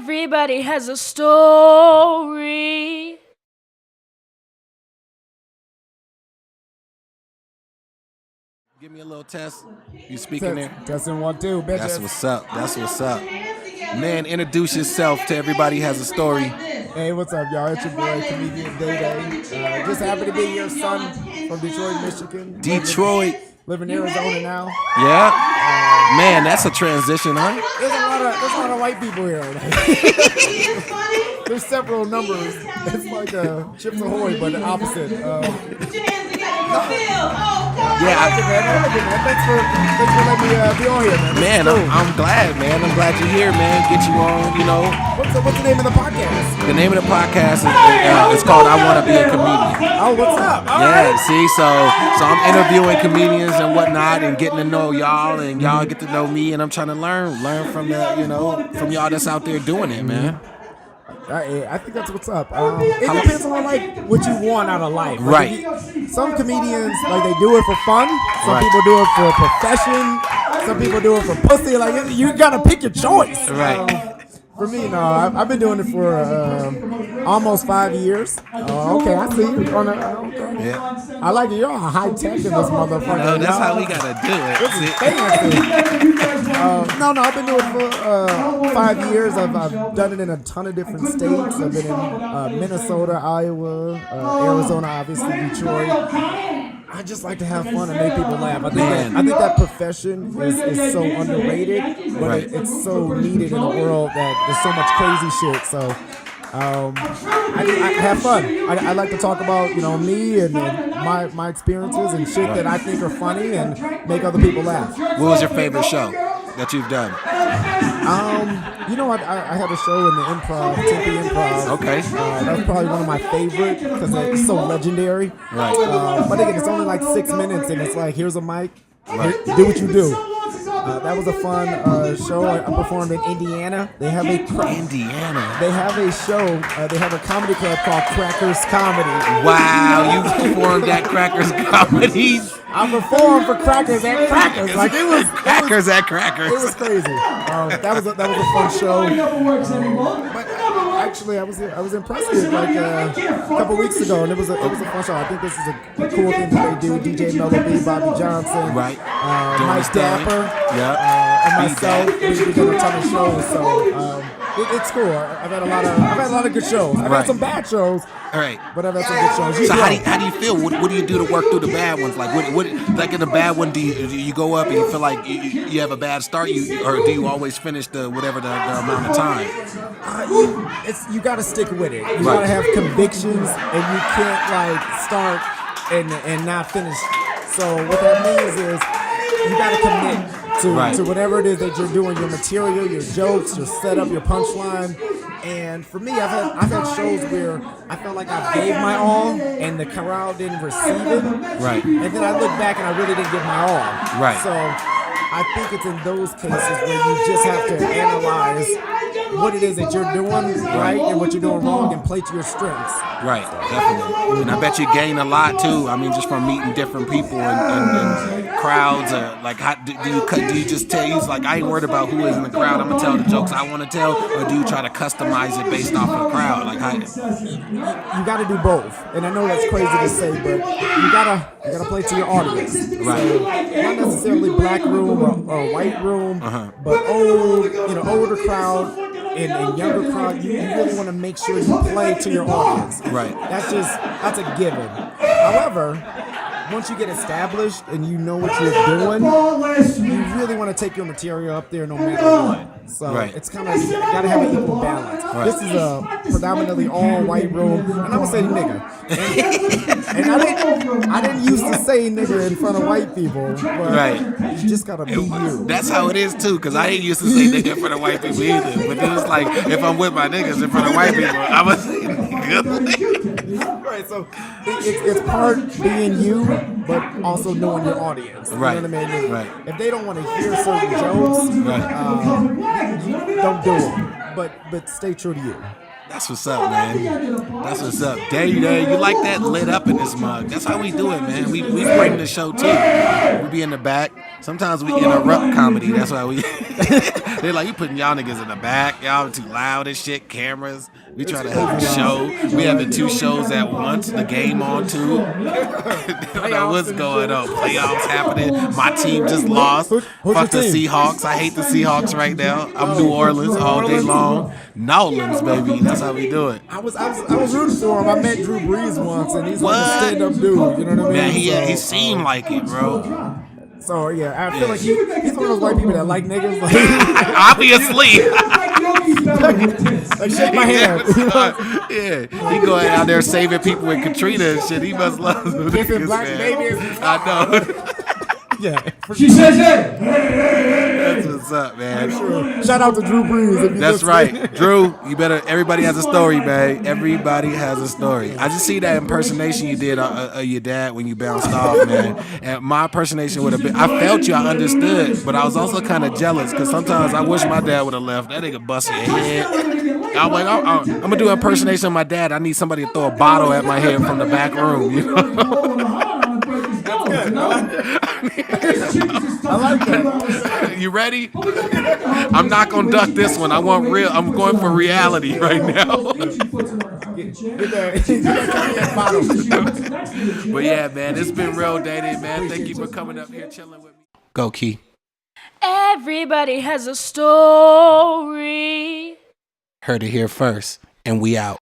Everybody has a story. Give me a little test. You speaking there? Testing 1, 2, bitches. That's what's up. That's what's up. Man, introduce yourself to everybody has a story. Hey, what's up, y'all? It's your boy, comedian Day Day. Just happy to be your son from Detroit, Michigan. Detroit. Living in Arizona now. Yeah. Man, that's a transition, huh? There's a lot of white people here. There's several numbers. It's like Chips Ahoy, but the opposite. Yeah, I like it, man. Thanks for letting me be on here, man. Man, I'm glad, man. I'm glad you're here, man. Get you on, you know. What's the name of the podcast? The name of the podcast is called I Want to Be a Comedian. Oh, what's up? Yeah, see, so I'm interviewing comedians and whatnot and getting to know y'all and y'all get to know me and I'm trying to learn from from y'all that's out there doing it, man. I think that's what's up. It depends on like what you want out of life. Like, right. Some comedians they do it for fun. Some right. people do it for a profession. Some people do it for pussy. Like you gotta pick your choice. Right. For me, no. I've been doing it for almost 5 years. Okay, I see you. Okay. Yeah. I like it. You're all high tech in this motherfucker. No, that's how we gotta do it. This is fancy. No, I've been doing it for 5 years. I've done it in a ton of different states. I've been in Minnesota, Iowa, Arizona, obviously, Detroit. I just like to have fun and make people laugh. I think that profession is so underrated, but right. it's so needed in a world that there's so much crazy shit. So I have fun. I like to talk about me and my experiences and shit that I think are funny and make other people laugh. What was your favorite show that you've done? I had a show in the Improv, Tempe Improv. Okay. That's probably one of my favorite because it's so legendary. Right. But again, it's only like 6 minutes, and it's like, here's a mic, right. Do what you do. That was a fun show. I performed in Indiana. They have Indiana. They have a show. They have a comedy club called Crackers Comedy. Wow, you performed at Crackers Comedy. I performed for Crackers at Crackers. Like it was Crackers at Crackers. It was crazy. That was a fun show. But actually, I was impressed with it like a couple weeks ago, and it was a fun show. I think this is a cool thing that they do. DJ Mello B, Bobby Johnson, right? Mike Dapper, and myself. We've done a ton of shows, so it's cool. I've had a lot of good shows. I've had some bad shows. All right. But I've had some good shows. So how do you feel? What do you do to work through the bad ones? Like what like in the bad one, do you go up and you feel like you have a bad start, or do you always finish the amount of time? You got to stick with it. You right. got to have convictions, and you can't like start and not finish. So what that means is you got to commit to whatever it is that you're doing, your material, your jokes, your setup, your punchline. And for me, I've had shows where I felt like I gave my all and the crowd didn't receive it. Right. And then I look back and I really didn't give my all. Right. So I think it's in those cases where you just have to analyze what it is that you're doing right and what you're doing wrong and play to your strengths. Right, definitely. And I bet you gain a lot too. I mean, just from meeting different people and crowds. Like, how, do you just tell? He's like, I ain't worried about who is in the crowd. I'm gonna tell the jokes I want to tell, or do you try to customize it based off of the crowd? Like, how? You got to do both. And I know that's crazy to say, but you gotta play to your audience. Right. So, not necessarily black room or white room, but older crowd. And younger crowd, you really want to make sure you play to your audience. Right. That's a given. However, once you get established and you know what you're doing, you really want to take your material up there no matter what. So it's kind of, you got to have an equal balance. Right. This is a predominantly all white room, and I'm gonna say nigga. And I didn't used to say nigga in front of white people, but you just gotta be you. That's how it is too, because I ain't used to say nigga in front of white people either. But then it's like, if I'm with my niggas in front of white people, I'm gonna say nigga. Right, so it's part being you, but also knowing your audience. Right. You know what I mean? Right. If they don't want to hear certain jokes, don't do them. But stay true to you. That's what's up, man. That's what's up. Day, you like that lit up in this mug. That's how we do it, man. We bring the show too. We be in the back. Sometimes we interrupt comedy. That's why we. They're like, you putting y'all niggas in the back. Y'all too loud and shit. Cameras. We try to have a show. We having 2 shows at once. The game on too. I don't know what's going on. Playoffs happening. My team just lost. Fuck the Seahawks. I hate the Seahawks right now. I'm New Orleans all day long. Nolans, baby. That's how we do it. I was rooting for him. I met Drew Brees once, and he's like a stand-up dude. You know what I mean? Man, he seemed like it, bro. So yeah, I feel like he's one of those white people that like niggas. Like, obviously. like shake my hand. Yeah, he going out there saving people with Katrina and shit. He must love them niggas, black man. babies. I know. Yeah, she says that. That's what's up, man. Sure. Shout out to Drew Brees. If you That's right, Drew. You better. Everybody has a story, man. Everybody has a story. I just see that impersonation you did of your dad when you bounced off, man. And my impersonation would have been. I felt you. I understood, but I was also kind of jealous because sometimes I wish my dad would have left. That nigga bust your head. I'm like, I'm gonna do an impersonation of my dad. I need somebody to throw a bottle at my head from the back room. You know. I like that. You ready? I'm not gonna duck this one. I want real. I'm going for reality right now. But yeah, man, it's been real dated, man. Thank you for coming up here, chilling with me. Go, Key. Everybody has a story. Heard it here first, and we out.